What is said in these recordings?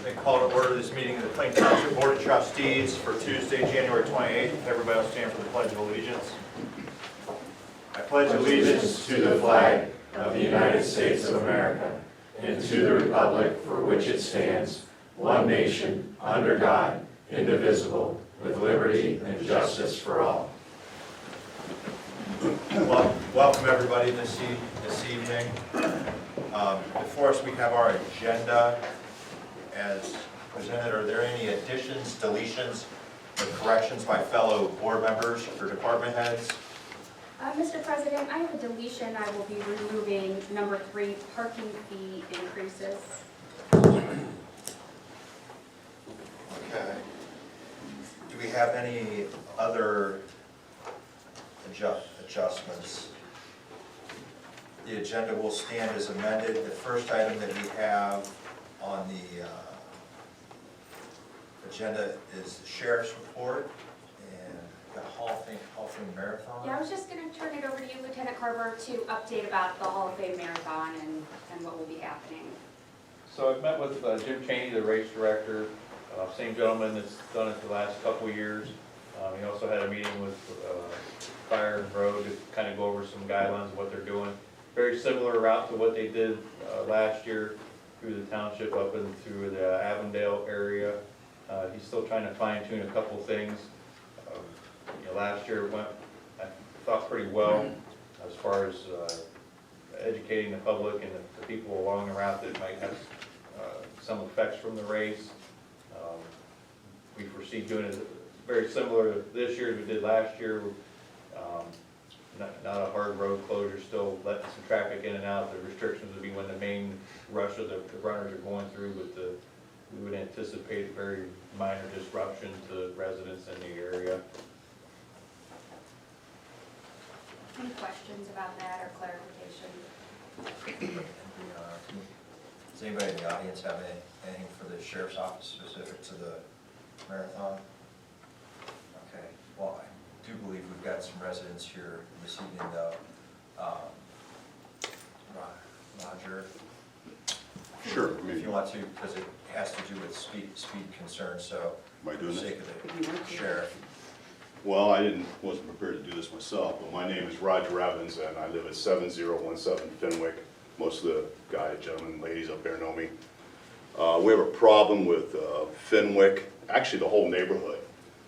They call to order this meeting of the Plain Township Board of Trustees for Tuesday, January 28th. Everybody will stand for the Pledge of Allegiance. I pledge allegiance to the flag of the United States of America and to the republic for which it stands, one nation, under God, indivisible, with liberty and justice for all. Well, welcome everybody this evening. Before us we have our agenda as presented. Are there any additions, deletions, or corrections by fellow board members or department heads? Mr. President, I have a deletion. I will be removing number 3, parking fee increases. Okay. Do we have any other adjustments? The agenda will stand as amended. The first item that we have on the agenda is the sheriff's report and the Hall of Fame Marathon. Yeah, I was just going to turn it over to you, Lieutenant Carver, to update about the Hall of Fame Marathon and what will be happening. So I've met with Jim Chaney, the race director, same gentleman that's done it the last couple of years. He also had a meeting with Fire and Road to kind of go over some guidelines of what they're doing. Very similar route to what they did last year through the township up and through the Avondale area. He's still trying to fine tune a couple things. Last year it went, I thought, pretty well as far as educating the public and the people along the route that might have some effects from the race. We foresee doing it very similar this year as we did last year. Not a hard road closure, still letting some traffic in and out. The restrictions would be when the main rush of the runners are going through, but we would anticipate very minor disruption to residents in the area. Any questions about that or clarification? Does anybody in the audience have anything for the sheriff's office specific to the marathon? Okay, well, I do believe we've got some residents here this evening though. Roger? Sure. If you want to, because it has to do with speed concerns, so Am I for doing the this? sake of the sheriff. Well, I wasn't prepared to do this myself, but my name is Roger Evans, and I live at 7017 Fenwick. Most of the guys, gentlemen, ladies up there know me. We have a problem with Fenwick, actually the whole neighborhood,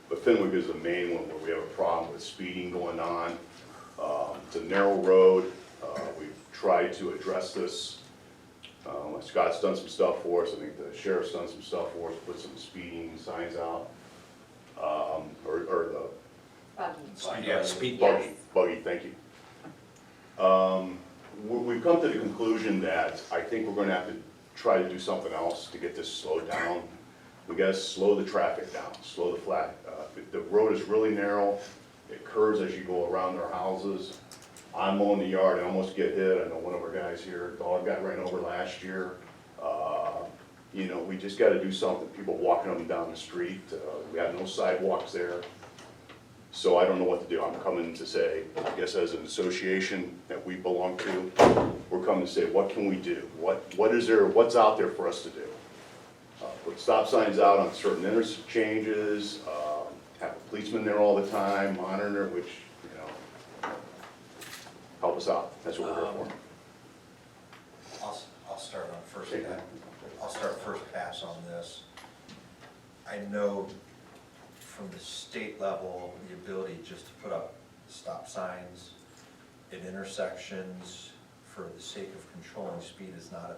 but Fenwick is the main one where we have a problem with speeding going on. It's a narrow road. We've tried to address this. Scott's done some stuff for us. I think the sheriff's done some stuff for us, put some speeding signs out. Or the Buggy. Speed buggy, thank you. We've come to the conclusion that I think we're gonna have to try to do something else to get this slowed down. We gotta slow the traffic down, slow the flat. The road is really narrow. It curves as you go around our houses. I'm mowing the yard, I almost get hit. I know one of our guys here, dog got ran over last year. We just gotta do something. People walking up and down the street, we have no sidewalks there. So I don't know what to do. I'm coming to say, I guess as an association that we belong to, we're coming to say, what can we do? What's out there for us to do? Put stop signs out on certain interchanges, have a policeman there all the time, monitor, which, help us out. That's what we're here for. I'll start on first. I'll start first pass on this. I know from the state level, the ability just to put up stop signs at intersections for the sake of controlling speed is not a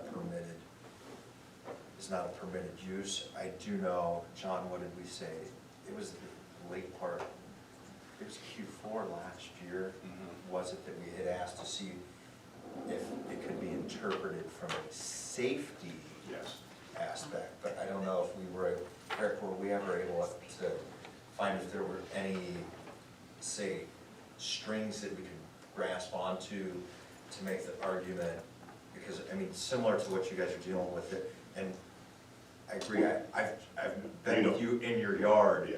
permitted use. I do know, John, what did we say? It was the late part, it was Q4 last year, was it, that we had asked to see if it could be interpreted from a safety aspect, but I don't know if were we ever able to find if there were any, say, strings that we could grasp onto to make the argument, because, I mean, similar to what you guys are dealing with it, and I agree, I've been with you in your yard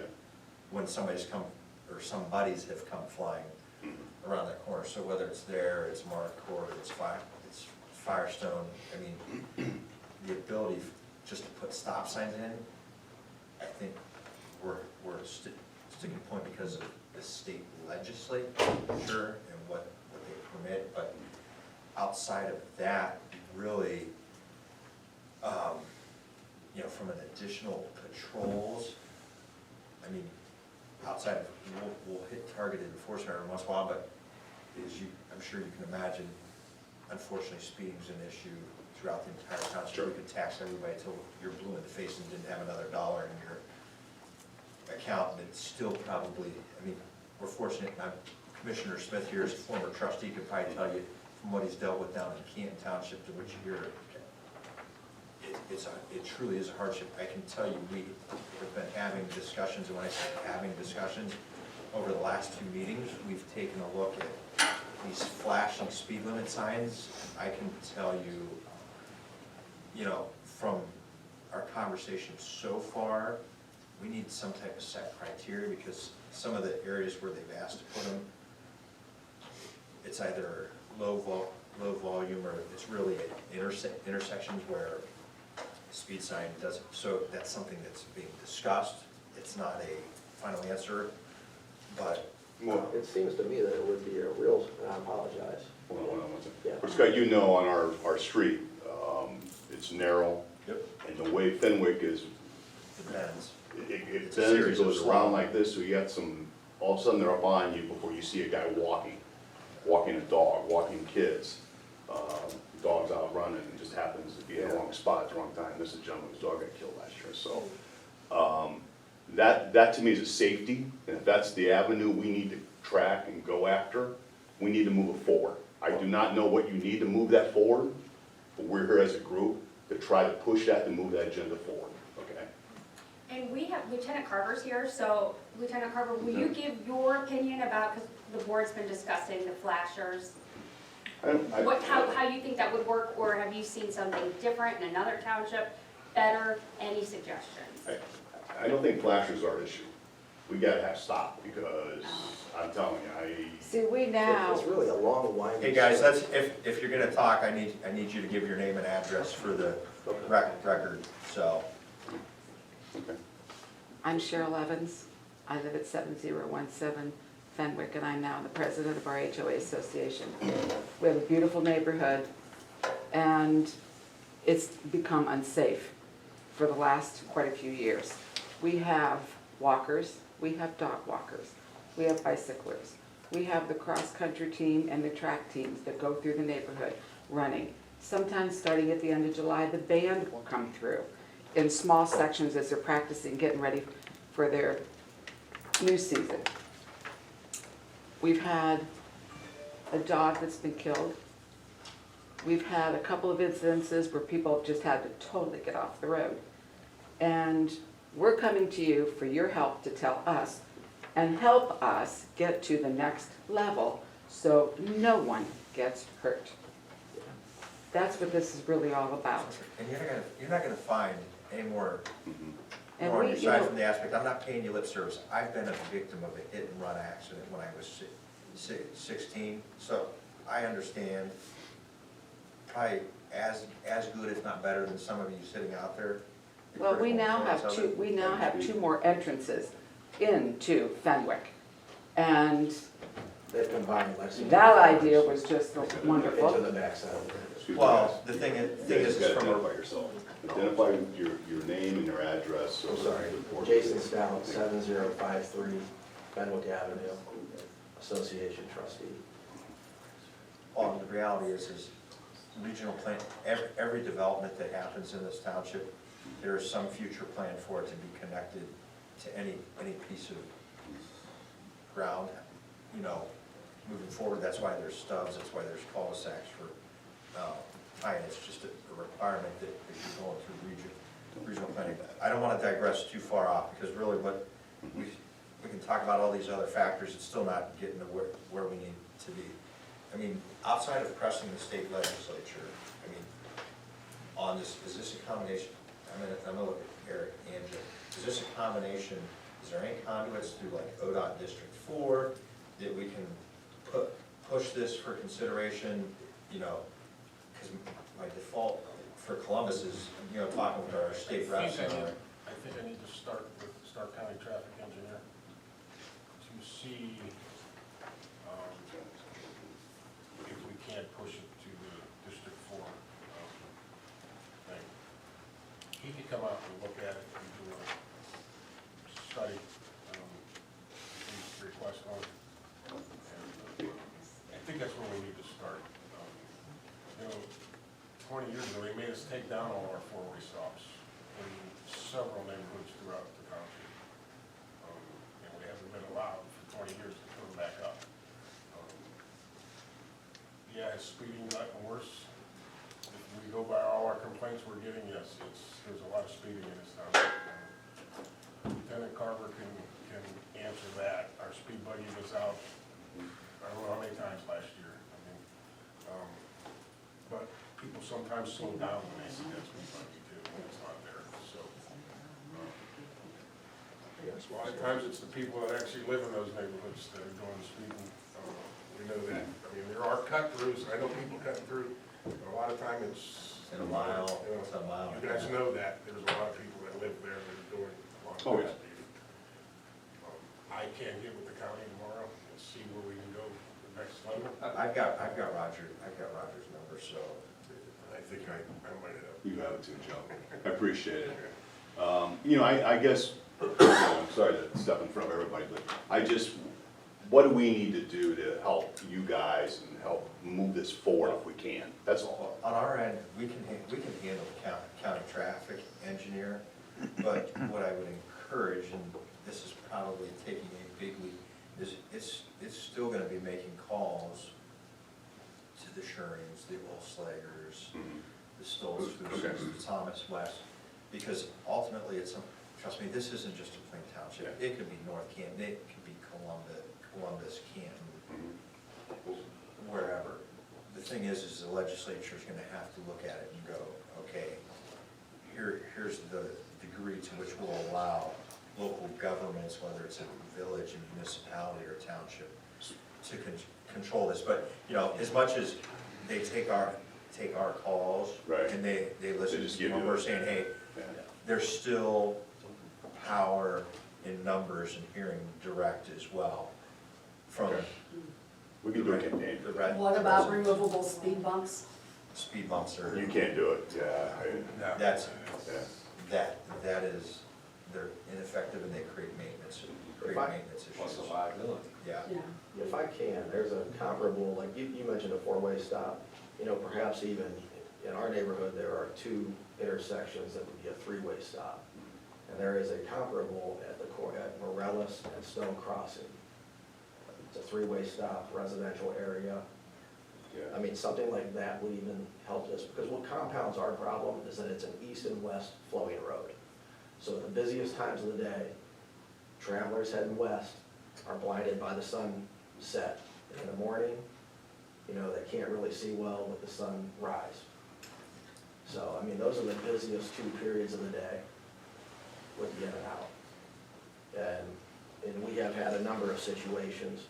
when somebody's come, or some buddies have come flying around that corner, so whether it's there, it's Mark, or it's Firestone, I mean, the ability just to put stop signs in, I think we're sticking point because of the state legislature and what they permit, but outside of that, really, you know, from an additional patrols, I mean, outside of, we'll hit targeted enforcement every once in a while, but as you, I'm sure you can imagine, unfortunately, speeding's an issue throughout the entire township. Sure. We could tax everybody till you're blue in the face and didn't have another dollar in your account, and it's still probably, I mean, we're fortunate, Commissioner Smith here is a former trustee, could probably tell you from what he's dealt with down in Canton Township to which year, it truly is a hardship. I can tell you, we have been having discussions, and when I say having discussions, over the last 2 meetings, we've taken a look at these flashing speed limit signs. I can tell you, you know, from our conversation so far, we need some type of set criteria, because some of the areas where they've asked to put them, it's either low volume, or it's really at intersections where speed sign doesn't, so that's something that's being discussed. It's not a final answer, but. Well, It seems to me that it would be a real, and I apologize. hold on one second. Yeah. But Scott, you know, on our street, it's narrow, Yep. and the way Fenwick is, Depends. it It's a bends, it series of goes slow. around like this, so you got some, all of a sudden they're up on you before you see a guy walking a dog, walking kids. Dog's out running, and just happens to be in the wrong spot at the wrong time. This is a gentleman whose dog got killed last year, so. That to me is a safety, and if that's the avenue we need to track and go after, we need to move it forward. I do not know what you need to move that forward, but we're here as a group to try to push that and move that agenda forward, okay? And we have Lieutenant Carver's here, so Lieutenant Carver, will you give your opinion about, because the board's been discussing the flashers, how you think that would work, or have you seen something different in another township, better, any suggestions? I don't think flashers are an issue. We gotta have stop, because I'm telling you, See, we now, It's really a long, winding. Hey, guys, that's, if you're gonna talk, I need you to give your name and address for the record, so. okay. I'm Cheryl Evans. I live at 7017 Fenwick, and I'm now the president of our HOA association. We have a beautiful neighborhood, and it's become unsafe for the last quite a few years. We have walkers, we have dog walkers, we have bicyclers, we have the cross-country team and the track teams that go through the neighborhood running. Sometimes starting at the end of July, the band will come through in small sections as they're practicing, getting ready for their new season. We've had a dog that's been killed. We've had a couple of incidences where people have just had to totally get off the road. And we're coming to you for your help to tell us and help us get to the next level so no one gets hurt. That's what this is really all about. And you're not gonna find any more, And more on we, your you side know, from the aspect, I'm not paying you lip service. I've been a victim of a hit and run accident when I was 16, so I understand probably as good, if not better, than some of you sitting out there. the well, we critical now importance have of two, it. we now have two more entrances into Fenwick. And They've combined Lexington. that idea was just Into wonderful. the backside. Excuse me, Well, guys. the thing You is guys gotta from identify a, yourself. Identify your name and your address. so I'm sorry, report. Jason Stout, 7053 Fenwick Avenue, Association Trustee. well, the reality is regional plan, every development that happens in this township, there is some future plan for it to be connected to any piece of ground, you know, moving forward. That's why there's stubs, that's why there's cul-de-sacs for, tie-in. It's just a requirement that if you're going through regional planning. I don't wanna digress too far off, because really what, we can talk about all these other factors, it's still not getting to where we need to be. I mean, outside of pressing the state legislature, I mean, on this, is this a combination, I'm gonna look at Eric and Jim, is this a combination, is there any conduits through like ODOT District 4 that we can push this for consideration, you know, because my default for Columbus is, you know, talking with our state reps and our, I think I need to start with Stark County Traffic Engineer to see if we can't push it to the District 4 thing. He could come out and look at it and do a study, request on it. And I think that's where we need to start. You know, 20 years ago, they made us take down all our four-way stops in several neighborhoods throughout the county. And we haven't been allowed for 20 years to put them back up. Yeah, has speeding gotten worse? If we go by all our complaints we're getting, yes, there's a lot of speeding in this town. Lieutenant Carver can answer that. Our speed buggy was out, I don't know how many times last year. I mean, but people sometimes slow down when they see that speed buggy too, when it's not there, so. A lot of times it's the people that actually live in those neighborhoods that are doing the speeding. We know that. I mean, there are cut-throughs, I know people cutting through, but a lot of time it's. in a mile, You know, it's a mile. You guys know that, there's a lot of people that live there that are doing a lot Oh, of yeah. speeding. I can get with the county tomorrow and see where we can go to the next level. I've got Roger's number, so. I think I might have. You have it too, Joe. I appreciate it. You know, I guess, I'm sorry to step in front of everybody, but what do we need to do to help you guys and help move this forward if we can? That's all. On our end, we can handle the county traffic engineer, but what I would encourage, and this is probably taking a big leap, is it's still gonna be making calls to the Shurings, the Olslagers, the Stolz, Okay. the Thomas West, because ultimately trust me, this isn't just a Plain Township. Yeah. It could be North Canton, it could be Columbus, Canton, wherever. The thing is the legislature's gonna have to look at it and go, okay, here's the degree to which we'll allow local governments, whether it's a village, a municipality, or a township, to control this. But, you know, as much as they take our calls, Right. and they listen just to give when you we're the- saying, hey, Yeah. there's still power in numbers and hearing direct as well from Okay. We can do a campaign. the red. What about removable speed bumps? Speed bumps are, You can't do it, yeah. that's, Yeah. that is, they're ineffective and they create maintenance issues. liability. Yeah. Yeah. If I can, there's a comparable, like you mentioned a four-way stop, you know, perhaps even in our neighborhood, there are two intersections that would be a three-way stop. And there is a comparable at Morellis and Stone Crossing. It's a three-way stop, residential area. I mean, something like that would even help this, because what compounds our problem is that it's an east and west flowing road. So at the busiest times of the day, travelers heading west are blinded by the sunset. And in the morning, you know, they can't really see well with the sunrise. So, I mean, those are the busiest two periods of the day with the in and out. And we have had a number of situations,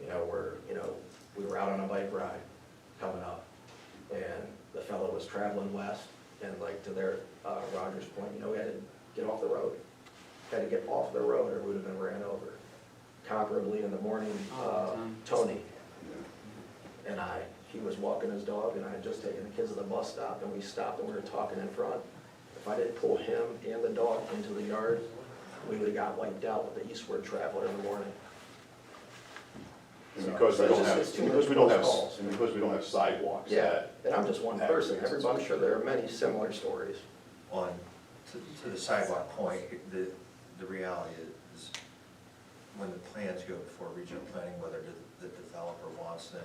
you know, where, you know, we were out on a bike ride coming up, and the fellow was traveling west, and like to their, Roger's point, you know, we had to get off the road. Had to get off the road or we would have been ran over. Comparably in the morning, Tony and he was walking his dog, and I had just taken the kids to the bus stop, and we stopped and we were talking in front. If I didn't pull him and the dog into the yard, we would have got wiped out with the eastward traveler in the morning. And because we So don't it's have, just too because many we don't have, calls. and because we don't have sidewalks. Yeah, and I'm just one that person, creates everybody, I'm sure there are many similar stories. On, to the sidewalk point, the reality is, when the plans go before regional planning, whether the developer wants them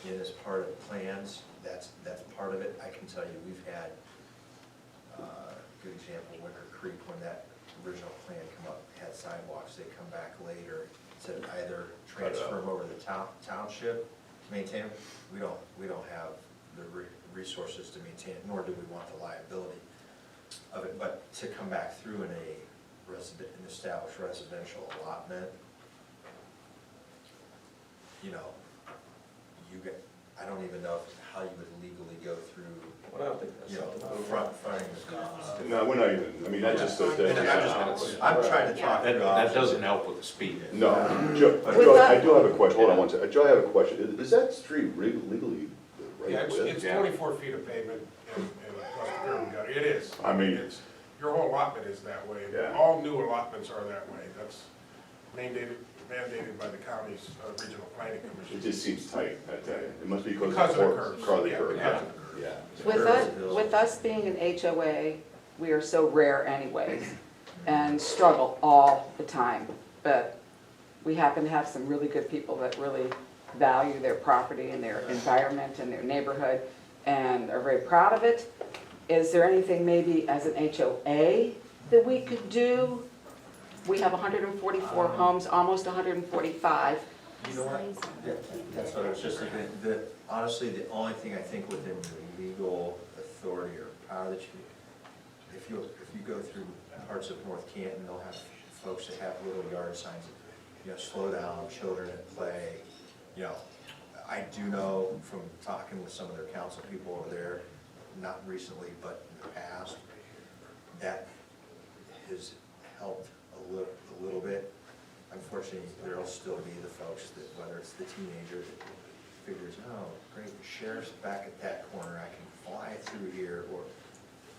in as part of the plans, that's part of it. I can tell you, we've had, good example, Wicker Creek, when that original plan come up, had sidewalks, they come back later, said either transfer them over the township to maintain them. We don't have the resources to maintain it, nor do we want the liability of it, but to come back through in an established residential allotment, you know, I don't even know how you would legally go through, Well, I don't think that's you know, something. fronting the cost. No, we're not even, I mean, that's just, I'm trying to talk through That options. doesn't help with the speed. no, Joe, Joe, I do have a question, hold on one second, Joe, I have a question, is that street legally the Yeah, right width? it's 24 feet of pavement and plus the curb and gutter. It is. I mean- It's- Your whole allotment is that way. Yeah. All new allotments are that way. That's mandated by the county's regional planning It commission. just seems tight, I tell you, it must be because Because of of the the curves. curly Yeah, curve, because yeah, of the curves. yeah. With us being an HOA, we are so rare anyways, and struggle all the time. But we happen to have some really good people that really value their property and their environment and their neighborhood, and are very proud of it. Is there anything maybe as an HOA that we could do? We have 144 homes, almost 145. You know what? That's what I was just thinking, honestly, the only thing I think within the legal authority or power that if you go through parts of North Canton, they'll have folks that have little yard signs, you know, slow down, children at play, you know. I do know from talking with some of their council people over there, not recently, but in the past, that has helped a little bit. Unfortunately, there'll still be the folks that, whether it's the teenager that figures, oh, great, the sheriff's back at that corner, I can fly through here, or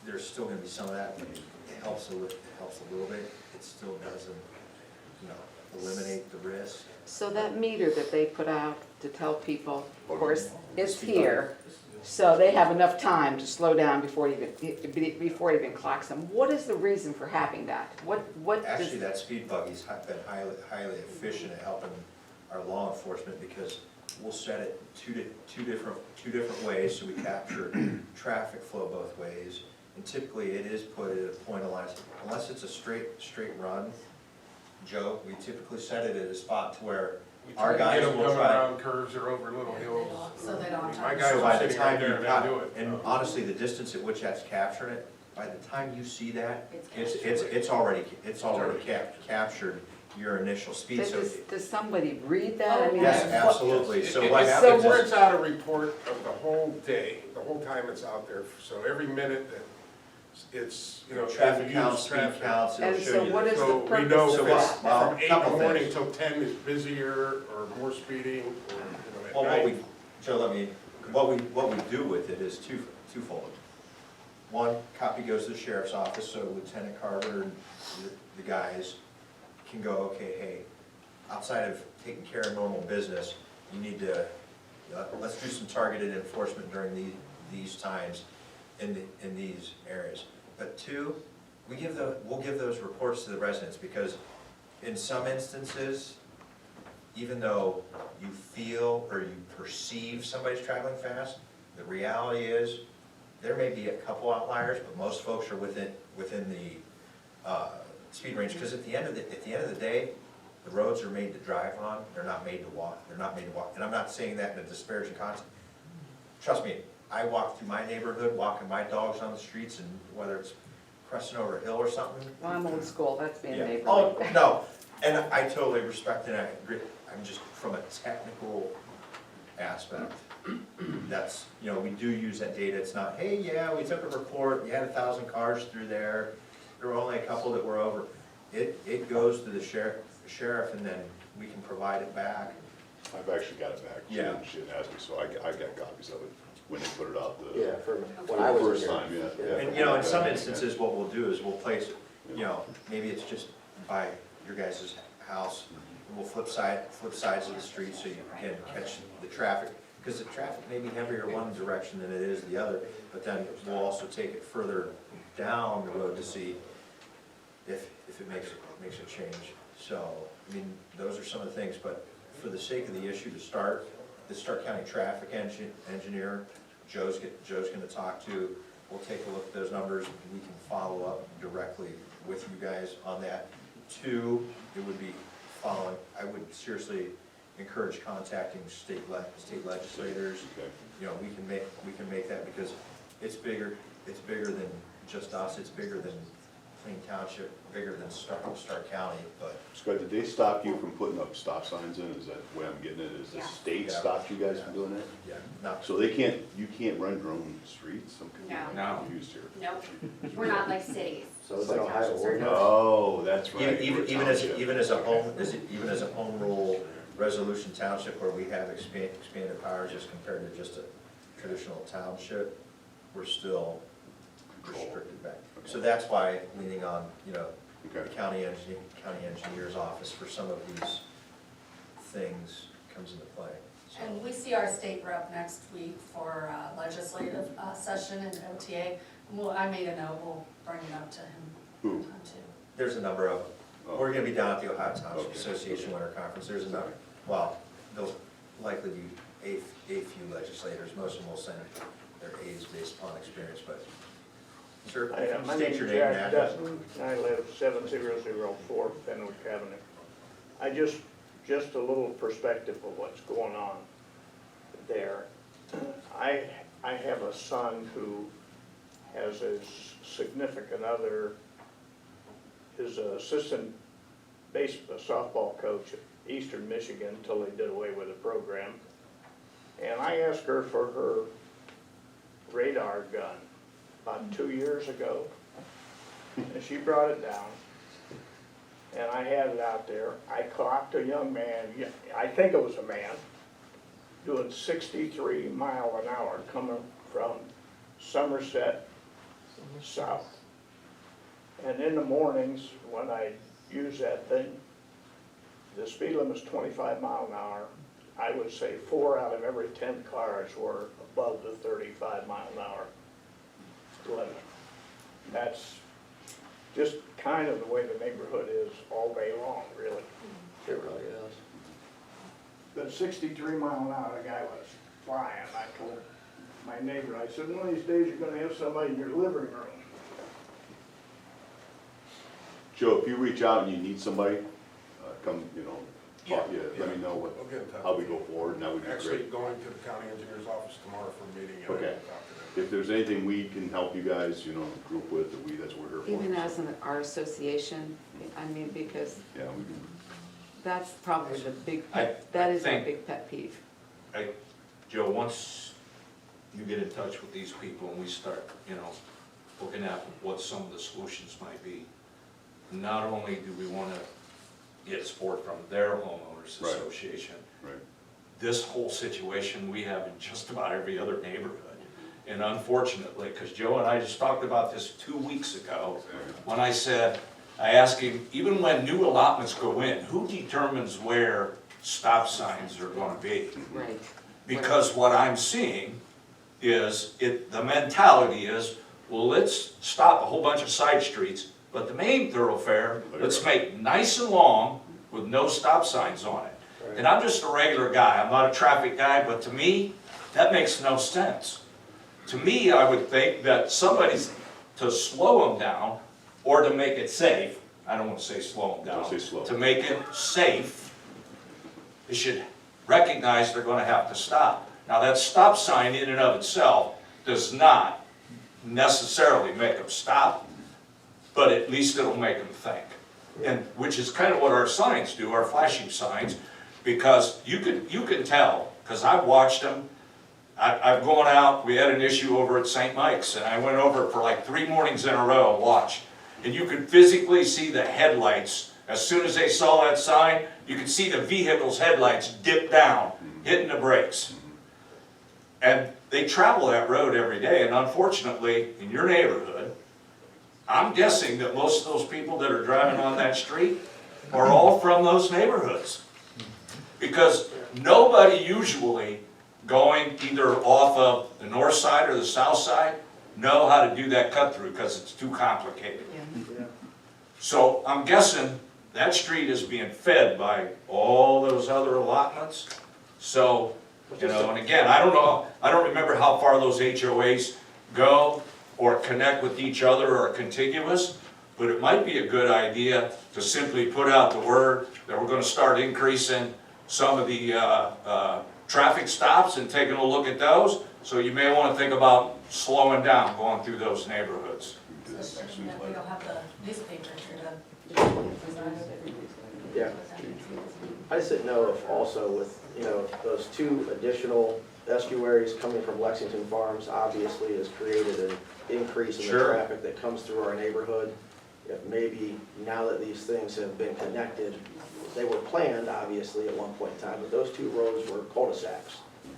there's still gonna be some of that, but it helps a little bit. It still doesn't, you know, eliminate the risk. So that meter that they put out to tell people, of course, is here, so they have enough time to slow down before it even clocks them. What is the reason for having that? What does? Actually, that speed buggy's been highly efficient at helping our law enforcement, because we'll set it two different ways, so we capture traffic flow both ways. And typically, it is put at a point of line, unless it's a straight run, Joe, we typically set it at a spot to where We our try to guys get them will coming try. around curves or over little hills. So they don't My have. guys So are by the sitting right time there you and cut, they do it. and honestly, the distance at which that's capturing it, by the time you see that, It's it's already captured your initial speed, so. Does somebody read that? I mean, Yes, what- absolutely, so It what so happens It is, prints out a report of the whole day, the whole time it's out there, so every minute that it's, you know. traffic used counts, speed traffic. counts, it'll And show so you. what the- is the So we purpose know of So if it's- it's that? from 8 in couple the morning things. till 10 is busier or more speeding, or, you know, at Well, what we, night. Joe, what we do with it is twofold. One, copy goes to the sheriff's office, so Lieutenant Carter and the guys can go, okay, hey, outside of taking care of normal business, you need to, let's do some targeted enforcement during these times in these areas. But two, we'll give those reports to the residents, because in some instances, even though you feel or you perceive somebody's traveling fast, the reality is, there may be a couple outliers, but most folks are within the speed range, because at the end of the day, the roads are made to drive on, they're not made to walk, and I'm not saying that in a disparaging context. Trust me, I walk through my neighborhood, walking my dogs on the streets, and whether it's crossing over a hill or something. Well, I'm old school, that's being Yeah. neighborly. Oh, no, and I totally respect and I agree, I'm just, from a technical aspect, that's, you know, we do use that data, it's not, hey, yeah, we took a report, you had 1,000 cars through there were only a couple that were over. It goes to the sheriff, and then we can provide it back. I've actually got it back, she Yeah. didn't ask me, so I got copies of it when they put it out the. Yeah, for, when I was First in here. time, yeah. And, you know, in some instances, what we'll do is we'll place, you know, maybe it's just by your guys' house, and we'll flip sides of the street so you can catch the traffic, because the traffic may be heavier one direction than it is the other, but then we'll also take it further down the road to see if it makes a change. So, I mean, those are some of the things, but for the sake of the issue to start, the Stark County traffic engineer, Joe's gonna talk to, we'll take a look at those numbers, we can follow up directly with you guys on that. Two, it would be following, I would seriously encourage contacting state legislators. Okay. You know, we can make that, because it's bigger than just us, it's bigger than clean township, bigger than Stark County, but Scott, did they stop you from putting up stop signs in? Is that the way I'm getting it? Is the Yeah. state Yeah. stopped you guys from doing that? yeah, not, So they can't, you can't run your own streets? I'm No. confused here. Nope, we're not like cities. So it's an Ohio ordinance. Oh, that's right. even, we're even township. even as a home, even as a home rule resolution township where we have expanded powers as compared to just a traditional township, we're still restricted back. So that's why leaning on, the Okay. county engineer's office for some of these things comes into play. So- And we see our state rep next week for legislative session in OTA. Well, I made a note, we'll bring it up to him Who? too. There's a number of, Oh. we're gonna be down at the Ohio Township Okay. Association Winter Conference, there's a number, well, there'll likely be a few legislators, most of them will send their aides based upon experience, but, sir, Hi, my state name's your name and Jack address. Dutton, and I live 7004 Fenwick Avenue. I just a little perspective of what's going on there. I have a son who has a significant other, is an assistant softball coach at Eastern Michigan until they did away with the program. And I asked her for her radar gun about 2 years ago, and she brought it down, and I had it out there. I clocked a young man, I think it was a man, doing 63 mile an hour coming from Somerset south. And in the mornings, when I use that thing, the speed limit's 25 mile an hour. I would say 4 out of every 10 cars were above the 35 mile an hour limit. That's just kind of the way the neighborhood is all day long, really. It really is. The 63 mile an hour, the guy was flying. I told my neighbor, I said, one of these days you're gonna have somebody in your living room. Joe, if you reach out and you need somebody, come, talk, Yeah, let me know I'll get in touch how we with go you. forward, and that would be Actually, great. going to the county engineer's office tomorrow for a meeting, and Okay. I'll talk to them. If there's anything we can help you guys, group with, that's what we're here for. Even as our association, I mean, because Yeah, we can. that's probably the big, I that is our think- big pet peeve. Joe, once you get in touch with these people and we start, looking at what some of the solutions might be, not only do we want to get support from their homeowners Right. association, Right. this whole situation we have in just about every other neighborhood. And unfortunately, because Joe and I just talked about this 2 weeks ago, when I asked him, even when new allotments go in, who determines where stop signs are going to be? Right. Because what I'm seeing is, the mentality is, well, let's stop a whole bunch of side streets, but the main thoroughfare, let's make nice and long with no stop signs on it. And I'm just a regular guy, I'm not a traffic guy, but to me, that makes no sense. To me, I would think that somebody's to slow them down, or to make it safe, I don't want to say slow them down. Don't say slow. To make it safe, they should recognize they're gonna have to stop. Now, that stop sign in and of itself does not necessarily make them stop, but at least it'll make them think. And, which is kind of what our signs do, our flashing signs, because you can tell, because I've watched them. I've gone out, we had an issue over at St. Mike's, and I went over for like 3 mornings in a row and watched. And you could physically see the headlights, as soon as they saw that sign, you could see the vehicle's headlights dip down, hitting the brakes. And they travel that road every day, and unfortunately, in your neighborhood, I'm guessing that most of those people that are driving on that street are all from those neighborhoods. Because nobody usually going either off of the north side or the south side know how to do that cut through because it's too complicated. So I'm guessing that street is being fed by all those other allotments. So, and again, I don't know, I don't remember how far those HOAs go or connect with each other or are contiguous, but it might be a good idea to simply put out the word that we're gonna start increasing some of the traffic stops and taking a look at those. So you may wanna think about slowing down going through those neighborhoods. It's a shame that we don't have the newspaper here to. Yeah. I just didn't know if also with, those two additional estuaries coming from Lexington Farms obviously has created an increase in the Sure. traffic that comes through our neighborhood. If maybe now that these things have been connected, they were planned obviously at one point in time, but those two roads were cul-de-sacs.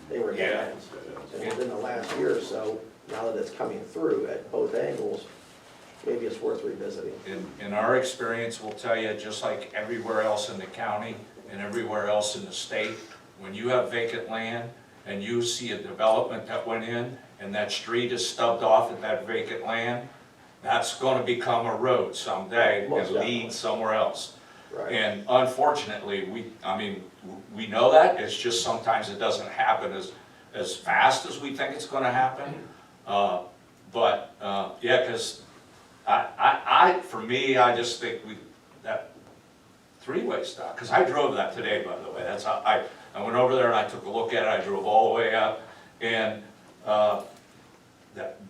They were dead Yeah. ends. And within the last year or so, now that it's coming through at both angles, maybe it's worth revisiting. In our experience, we'll tell you, just like everywhere else in the county and everywhere else in the state, when you have vacant land and you see a development that went in and that street is stubbed off at that vacant land, that's gonna become a road someday Most and definitely. lead somewhere else. Right. And unfortunately, we know that, it's just sometimes it doesn't happen as fast as we think it's gonna happen. Yeah, cause for me, I just think that three-way stop, because I drove that today, by the way, that's how, I went over there and I took a look at it, I drove all the way up, and,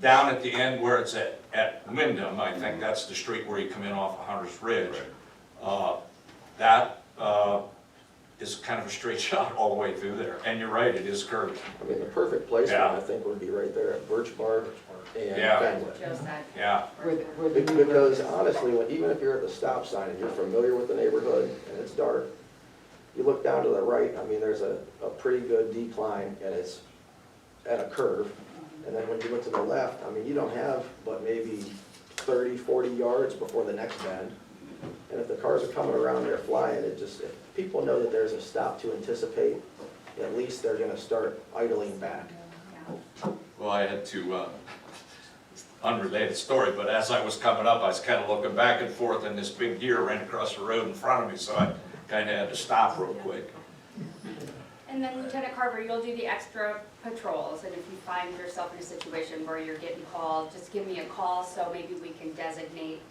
down at the end where it's at Wyndham, I think that's the street where you come in off of Hunter's Ridge. That, is kind of a straight shot all the way through there, and you're right, it is curved. I mean, the perfect place for it, Yeah. I think, would be right there at Birch Bark and Yeah. Fenwick. Joe said. Yeah, Where the new road Because is. honestly, even if you're at the stop sign and you're familiar with the neighborhood and it's dark, you look down to the right, I mean, there's a pretty good decline and it's at a curve. And then when you look to the left, I mean, you don't have but maybe 30, 40 yards before the next bend. And if the cars are coming around there flying, if people know that there's a stop to anticipate, at least they're gonna start idling back. well, I had to, unrelated story, but as I was coming up, I was kind of looking back and forth, and this big deer ran across the road in front of me, so I kind of had to stop real quick. And then Lieutenant Carver, you'll do the extra patrols, and if you find yourself in a situation where you're getting called, just give me a call so maybe we can designate,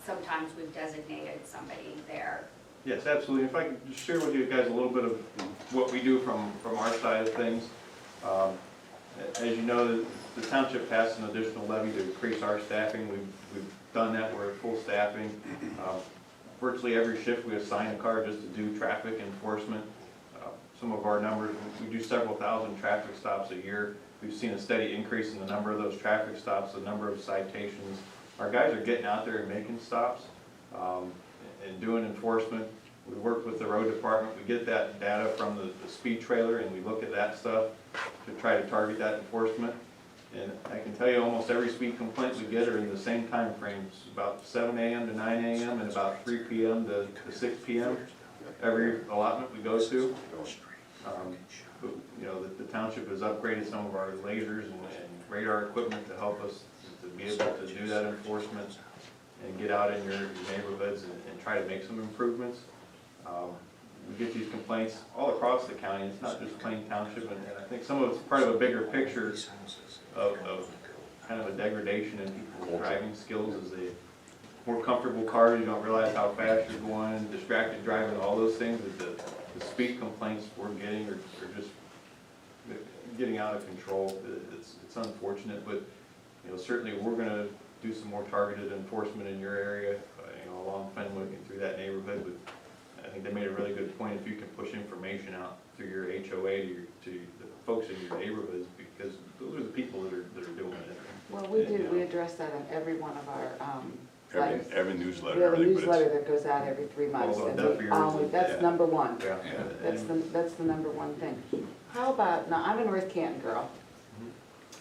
sometimes we've designated somebody there. Yes, absolutely. If I could just share with you guys a little bit of what we do from our side of things. As you know, the township passed an additional levy to increase our staffing. We've done that, we're at full staffing. Virtually every shift we assign a car just to do traffic enforcement. Some of our numbers, we do several thousand traffic stops a year. We've seen a steady increase in the number of those traffic stops, the number of citations. Our guys are getting out there and making stops and doing enforcement. We work with the road department, we get that data from the speed trailer and we look at that stuff to try to target that enforcement. And I can tell you almost every speed complaint we get are in the same time frames, about 7 a.m. to 9 a.m. and about 3 p.m. to 6 p.m. every allotment we go to. The township has upgraded some of our lasers and radar equipment to help us to be able to do that enforcement and get out in your neighborhoods and try to make some improvements. We get these complaints all across the county, it's not just Plain Township, and I think some of it's part of a bigger picture of kind of a degradation in people's driving skills as they more comfortable cars, you don't realize how fast you're going, distracted driving, all those things, that the speed complaints we're getting are just getting out of control. It's unfortunate, but certainly we're gonna do some more targeted enforcement in your area, along Fenwick and through that neighborhood. But I think they made a really good point, if you can push information out through your HOA to the folks in your neighborhoods, because those are the people that are doing it. Well, we address that on every one of our, Every we newsletter, have a everything, but newsletter that goes out every 3 months. Well, And that's we yours, always, that's yeah. number one. Yeah. That's the number one thing. How about, now, I'm a North Canton girl,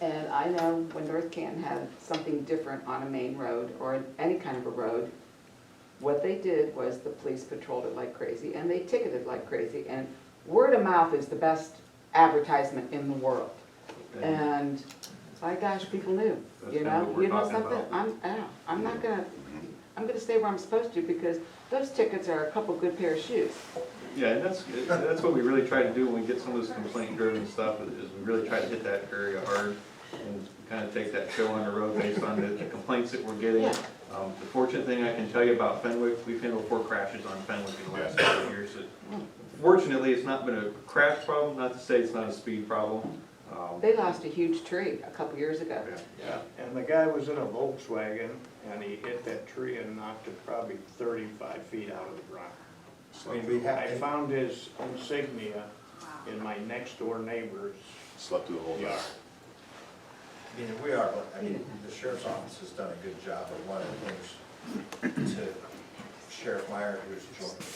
and I know when North Canton had something different on a main road or any kind of a road, what they did was the police patrolled it like crazy, and they ticketed like crazy, and word of mouth is the best advertisement in the world. And by gosh, people knew, That's you kind of know, what we're you know talking something, about. I'm not gonna, I'm gonna stay where I'm supposed to, because those tickets are a couple good pair of shoes. Yeah, and that's what we really try to do when we get some of this complaint-driven stuff, is we really try to hit that area hard and kind of take that show on the road based on the complaints that we're getting. Yeah. The fortunate thing I can tell you about Fenwick, we've handled 4 crashes on Fenwick in the last couple of years. Fortunately, it's not been a crash problem, not to say it's not a speed problem. They lost a huge tree a couple years ago. Yeah, and the guy was in a Volkswagen, and he hit that tree and knocked it probably 35 feet out of the ground. I mean, we have, I found his insignia in my next door neighbor's Slept through the whole yard. yard. I mean, we are, I mean, the sheriff's office has done a good job, but one of the things to Sheriff Meyer, who's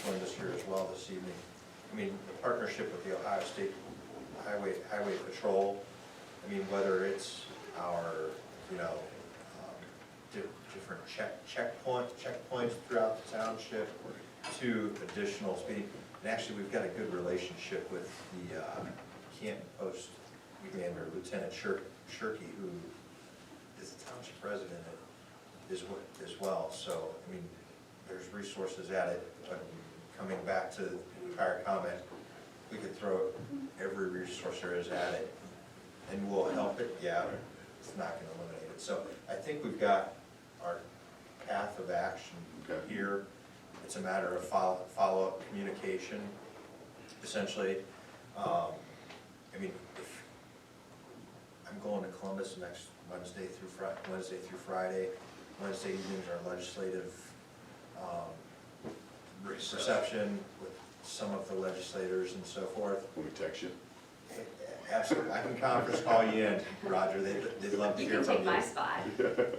joined us here as well this evening, I mean, the partnership with the Ohio State Highway Patrol, I mean, whether it's our, you know, different checkpoints throughout the township, to additional speeding, and actually, we've got a good relationship with the Canton Post Commander, Lieutenant Shirky, who is the township president as well, so, I mean, there's resources at it, but coming back to the prior comment, we could throw every resource there is at it, and will help it, yeah, but it's not gonna eliminate it. So I think we've got our path of action here. It's a matter of follow-up communication, essentially. I mean, if I'm going to Columbus next Wednesday through Friday. Wednesday evenings are legislative reception with some of the legislators and so forth. When we text you. Absolutely, I can conference call you in, Roger, they'd love to You hear can from take you. my spot.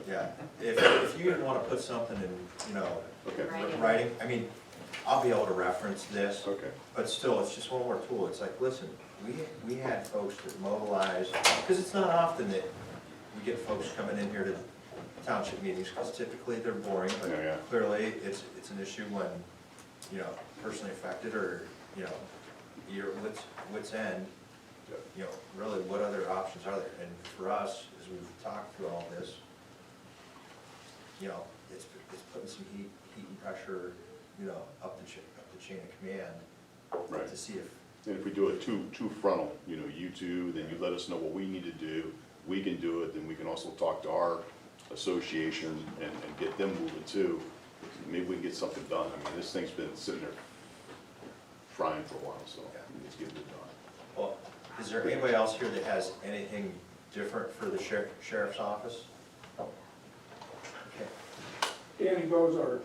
Yeah, if you want to put something in, you know, Okay, writing, I mean, I'll be able to reference this, okay. but still, it's just one more tool. It's like, listen, we had folks that mobilize, because it's not often that we get folks coming in here to township meetings, because typically they're boring, but Yeah. clearly it's an issue when, you know, personally affected or, you know, your wit's end, you know, really what other options are there? And for us, as we've talked through all this, you know, it's putting some heat and pressure, you know, up the chain of command, Right. to see if, And if we do it two frontal, you know, you two, then you let us know what we need to do, we can do it, then we can also talk to our association and get them moving too. Maybe we can get something done. I mean, this thing's been sitting there frying for a while, so let's get it done. well, is there anybody else here that has anything different for the sheriff's office? Okay. Danny Bozart,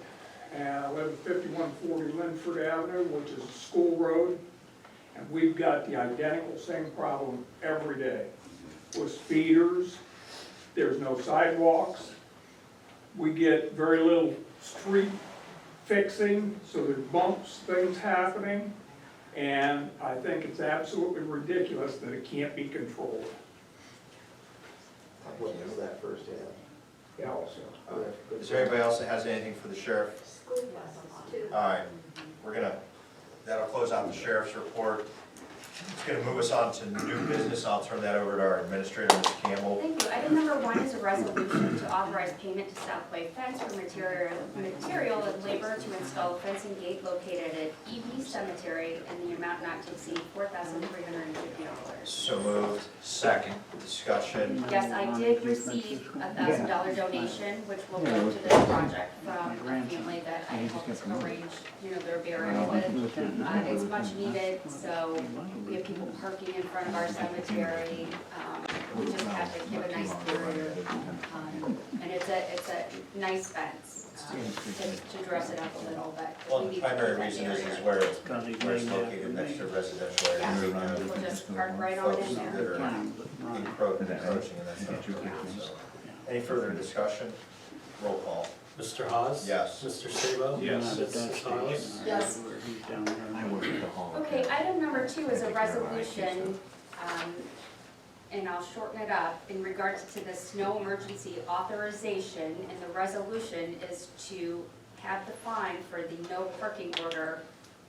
and I live at 5140 Linford Avenue, which is a school road, and we've got the identical same problem every day with speeders. There's no sidewalks. We get very little street fixing, so there's bumps, things happening, and I think it's absolutely ridiculous that it can't be controlled. I witnessed that firsthand. Yeah, also. Is there anybody else that has anything for the sheriff? All right, that'll close out the sheriff's report. It's gonna move us on to new business. I'll turn that over to our administrator, Mr. Campbell. Thank you. Item number 1 is a resolution to authorize payment to Southway Fence for material and labor to install a fencing gate located at EB Cemetery in the amount not to exceed $4,350. So moved. Second. Discussion. Yes, I did receive a $1,000 donation, which will go to this project from a family that I helped arrange, you know, their burial with. It's much needed, so we have people parking in front of our cemetery. We just have to give a nice barrier. And it's a nice fence, to dress it up a little, but Well, we the need to primary keep that reason is barrier. where it's located next to residential Yeah, areas. people just park right on Folks in that there. are encroaching, and that's not good. So, any further discussion? Roll call. Mr. Hawes? Yes. Mr. Sabo? Yes. Mrs. Thomas? Yes. Okay, item number 2 is a resolution, and I'll shorten it up, in regards to the snow emergency authorization, and the resolution is to have the fine for the no parking order